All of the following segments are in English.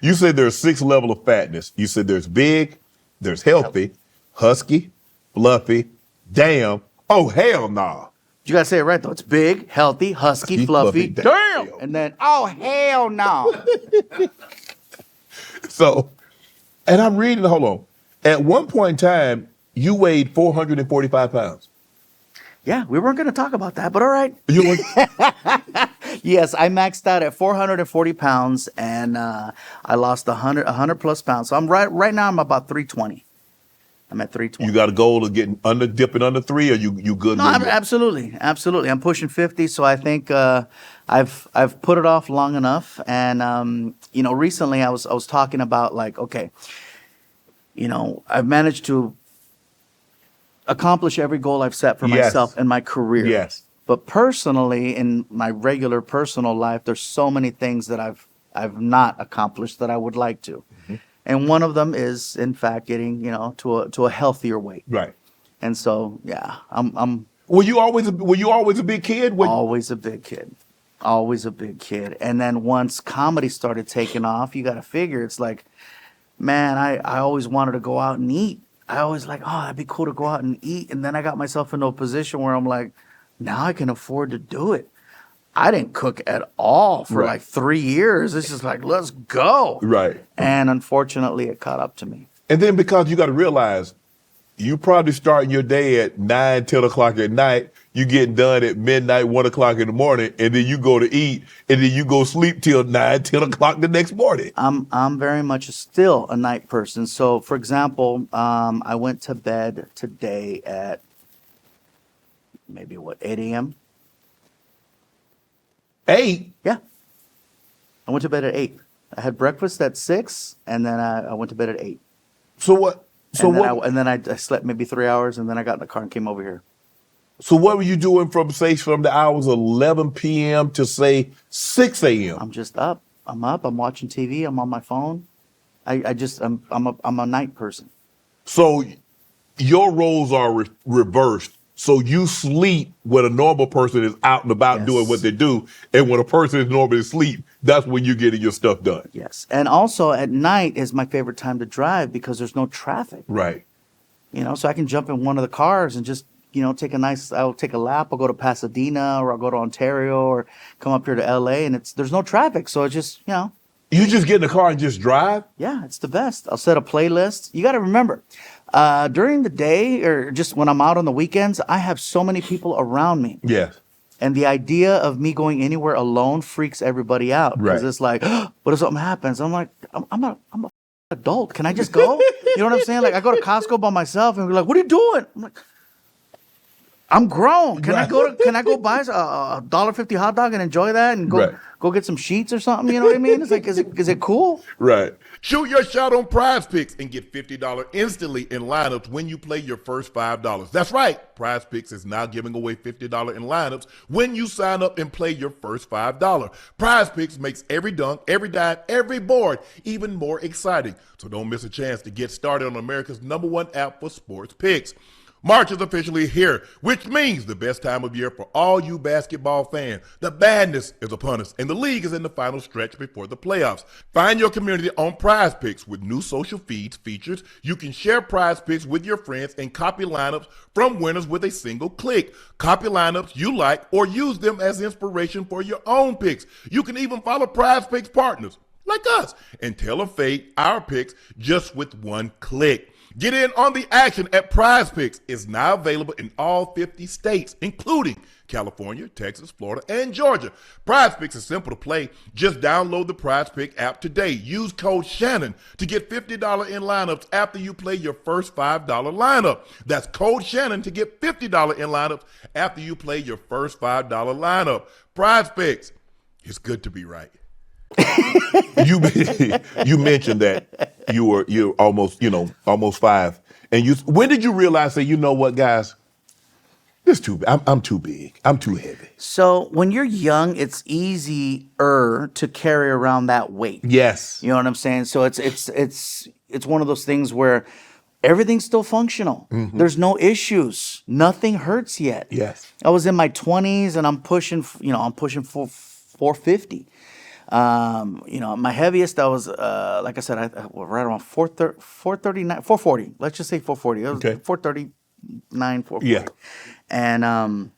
You said there's 6 levels of fatness. You said there's big, there's healthy, husky, fluffy, damn. Oh, hell nah. You gotta say it right though. It's big, healthy, husky, fluffy. Damn. And then, oh hell no. So, and I'm reading, hold on. At one point in time, you weighed 445 pounds. Yeah, we weren't gonna talk about that, but all right. You were, Yes, I maxed out at 440 pounds, and I lost 100 plus pounds. So I'm right now. I'm about 320. I'm at 320. you got a goal of dipping under 3, or you good? No, absolutely. I'm pushing 50, so I think I've put it off long enough. And recently I was talking about like, okay, I've managed to accomplish every goal I've set for myself in my career. Yes. But personally, in my regular personal life, there's so many things that I've not accomplished that I would like to. Mm-hmm. And one of them is, in fact, getting to a healthier weight. Right. And so, yeah, I'm. Were you always a big kid? Always a big kid. Always a big kid. And then once comedy started taking off, you got to figure it's like, man, I always wanted to go out and eat. I always like, oh, that'd be cool to go out and eat. And then I got myself into a position where I'm like, now I can afford to do it. I didn't cook at all for like 3 years. It's just like, let's go. Right. And unfortunately, it caught up to me. And then because you got to realize, you probably starting your day at 9, 10 o'clock at night. You getting done at midnight, 1 o'clock in the morning, and then you go to eat, and then you go sleep till 9, 10 o'clock the next morning. I'm very much still a night person. So, for example, I went to bed today at maybe 8 a.m. 8? Yeah. I went to bed at 8. I had breakfast at 6, and then I went to bed at 8. So what? And then I slept maybe 3 hours, and then I got in the car and came over here. So what were you doing from the hours of 11 p.m. to say 6 a.m.? I'm just up. I'm up. I'm watching TV. I'm on my phone. I'm a night person. So your roles are reversed. So you sleep when a normal person is out and about doing what they do, and when a person is normally asleep, that's when you're getting your stuff done. Yes, and also at night is my favorite time to drive because there's no traffic. Right. So I can jump in one of the cars and just I'll take a lap. I'll go to Pasadena or I'll go to Ontario or come up here to LA, and there's no traffic, so it's just You just get in the car and just drive? Yeah, it's the best. I'll set a playlist. You got to remember, during the day or just when I'm out on the weekends, I have so many people around me. Yes. And the idea of me going anywhere alone freaks everybody out. Because it's like, what if something happens? I'm like, I'm a adult. Can I just go? You know what I'm saying? Like, I go to Costco by myself and be like, what are you doing? I'm like, I'm grown. Can I go buy a $1.50 hot dog and enjoy that and go get some sheets or something? You know what I mean? It's like, is it cool? Right. Shoot your shot on PrizePicks and get $50 instantly in lineups when you play your first $5. That's right. PrizePicks is now giving away $50 in lineups when you sign up and play your first $5. PrizePicks makes every dunk, every dive, every board even more exciting. So don't miss a chance to get started on America's #1 app for sports picks. March is officially here, which means the best time of year for all you basketball fans. The madness is upon us, and the league is in the final stretch before the playoffs. Find your community on PrizePicks with new social features. You can share PrizePicks with your friends and copy lineups from winners with a single click. Copy lineups you like or use them as inspiration for your own picks. You can even follow PrizePicks partners like us and tailor fade our picks just with one click. Get in on the action at PrizePicks. It's now available in all 50 states, including California, Texas, Florida, and Georgia. PrizePicks is simple to play. Just download the PrizePicks app today. Use code Shannon to get $50 in lineups after you play your first $5 lineup. That's code Shannon to get $50 in lineups after you play your first $5 lineup. PrizePicks. It's good to be right. You mentioned that you're almost 5, and when did you realize that, you know what, guys, I'm too big, I'm too heavy? So when you're young, it's easier to carry around that weight. Yes. You know what I'm saying? So it's one of those things where everything's still functional. Mm-hmm. There's no issues. Nothing hurts yet. Yes. I was in my 20s and I'm pushing 450. You know, my heaviest, I was, like I said, I right around 439, 440. Let's just say 440. It was Okay. 439, 440. Yeah. And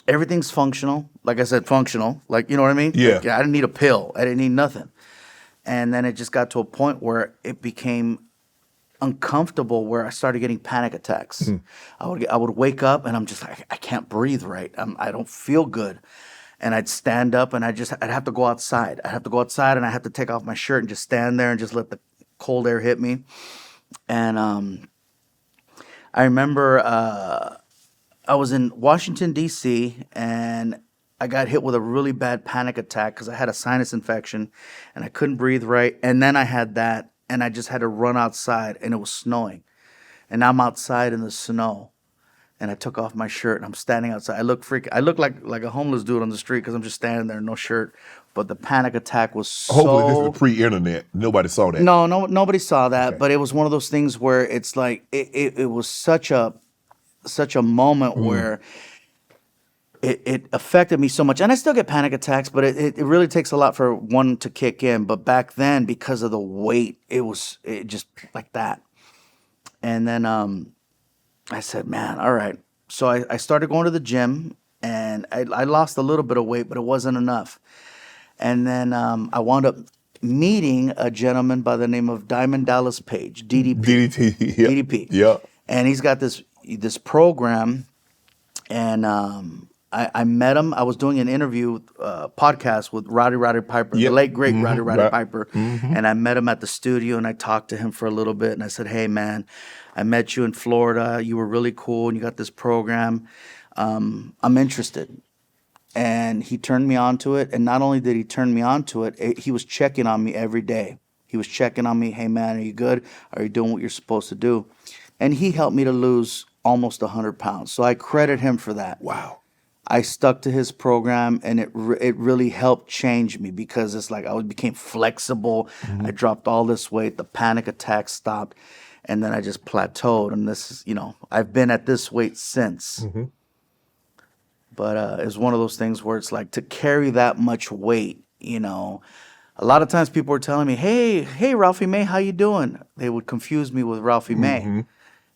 everything's functional. Like I said, functional. Like, you know what I mean? Yeah. Like, I didn't need a pill. I didn't need nothing. And then it just got to a point where it became uncomfortable, where I started getting panic attacks. I would wake up and I'm just like, I can't breathe right. I don't feel good. And I'd stand up and I'd have to go outside. I'd have to go outside and I had to take off my shirt and just stand there and just let the cold air hit me. And I remember I was in Washington, D.C., and I got hit with a really bad panic attack because I had a sinus infection and I couldn't breathe right. And then I had that, and I just had to run outside, and it was snowing. And I'm outside in the snow, and I took off my shirt, and I'm standing outside. I look like a homeless dude on the street because I'm just standing there, no shirt. But the panic attack was so... Hopefully this is pre-internet. Nobody saw that. No, nobody saw that. Okay. But it was one of those things where it's like it was such a moment where it affected me so much. And I still get panic attacks, but it really takes a lot for one to kick in. But back then, because of the weight, it just like that. And then I said, man, all right. So I started going to the gym, and I lost a little bit of weight, but it wasn't enough. And then I wound up meeting a gentleman by the name of Diamond Dallas Page, DDP. DDT. Yeah. DDP. Yeah. And he's got this program, and I met him. I was doing an interview podcast with Roddy Piper, Yep. the late great Mhm. Roddy Right. Piper, and I met him at the studio, and I talked to him for a little bit, and I said, "Hey, man, I met you in Florida. You were really cool, and you got this program. I'm interested." And he turned me on to it, and not only did he turn me on to it, he was checking on me every day. He was checking on me. Hey, man, are you good? Are you doing what you're supposed to do? And he helped me to lose almost 100 pounds. So I credit him for that. Wow. I stuck to his program, and it really helped change me, because it's like I became flexible. I dropped all this weight. The panic attacks stopped, and then I just plateaued. And this is, I've been at this weight since. But it's one of those things where it's like, to carry that much weight, a lot of times people were telling me, hey, Ralphie May, how you doing? They would confuse me with Ralphie May.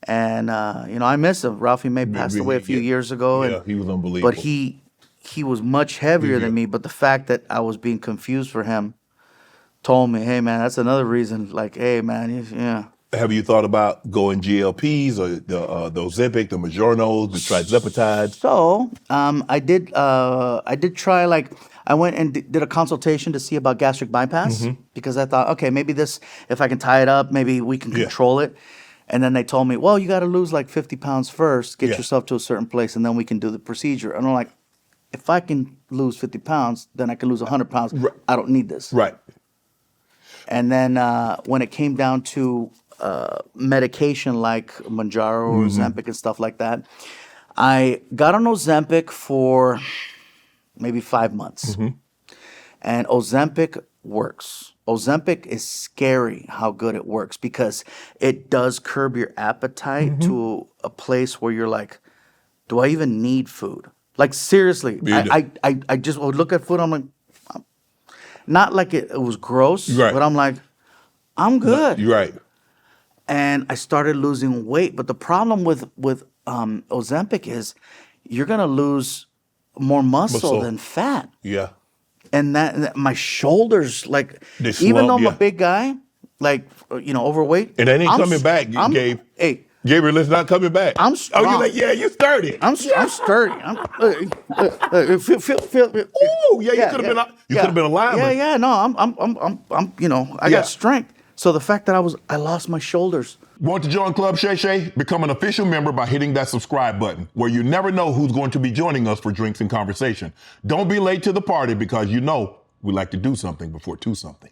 And, I miss him. Ralphie May passed away a few years ago. Yeah, and, he was unbelievable. but he was much heavier than me. But the fact that I was being confused for him told me, hey, man, that's another reason. Like, hey, man, yeah. Have you thought about going GLPs or the Ozempic, the Mounjaro, the trizepatide? So I did try, like, I went and did a consultation to see about gastric bypass, because I thought, okay, maybe this, if I can tie it up, maybe we can control it. And then they told me, well, you got to lose like 50 pounds first, get yourself to a certain place, and then we can do the procedure. And I'm like, if I can lose 50 pounds, then I can lose 100 pounds. Right. I don't need this. Right. And then when it came down to medication like Mounjaro or Ozempic and stuff like that, I got on Ozempic for maybe 5 months. And Ozempic works. Ozempic is scary how good it works, because it does curb your appetite to a place where you're like, do I even need food? Like, seriously, I just would look at food, I'm like, not like it was gross, but I'm like, I'm good. You're right. And I started losing weight. But the problem with Ozempic is you're going to lose more muscle than fat. Yeah. And that my shoulders, like, They even though slump, I'm a big guy, like, overweight. And that ain't coming back, Gabe. Hey, Gabriel, it's not coming back. I'm Oh, strong. you're like, yeah, you sturdy. I'm sturdy. Feel. Ooh, yeah, you could have been a lineman. Yeah. No, I'm I got strength. So the fact that I lost my shoulders. Want to join Club Shay Shay? Become an official member by hitting that subscribe button, where you never know who's going to be joining us for drinks and conversation. Don't be late to the party, because we like to do something before 2 something.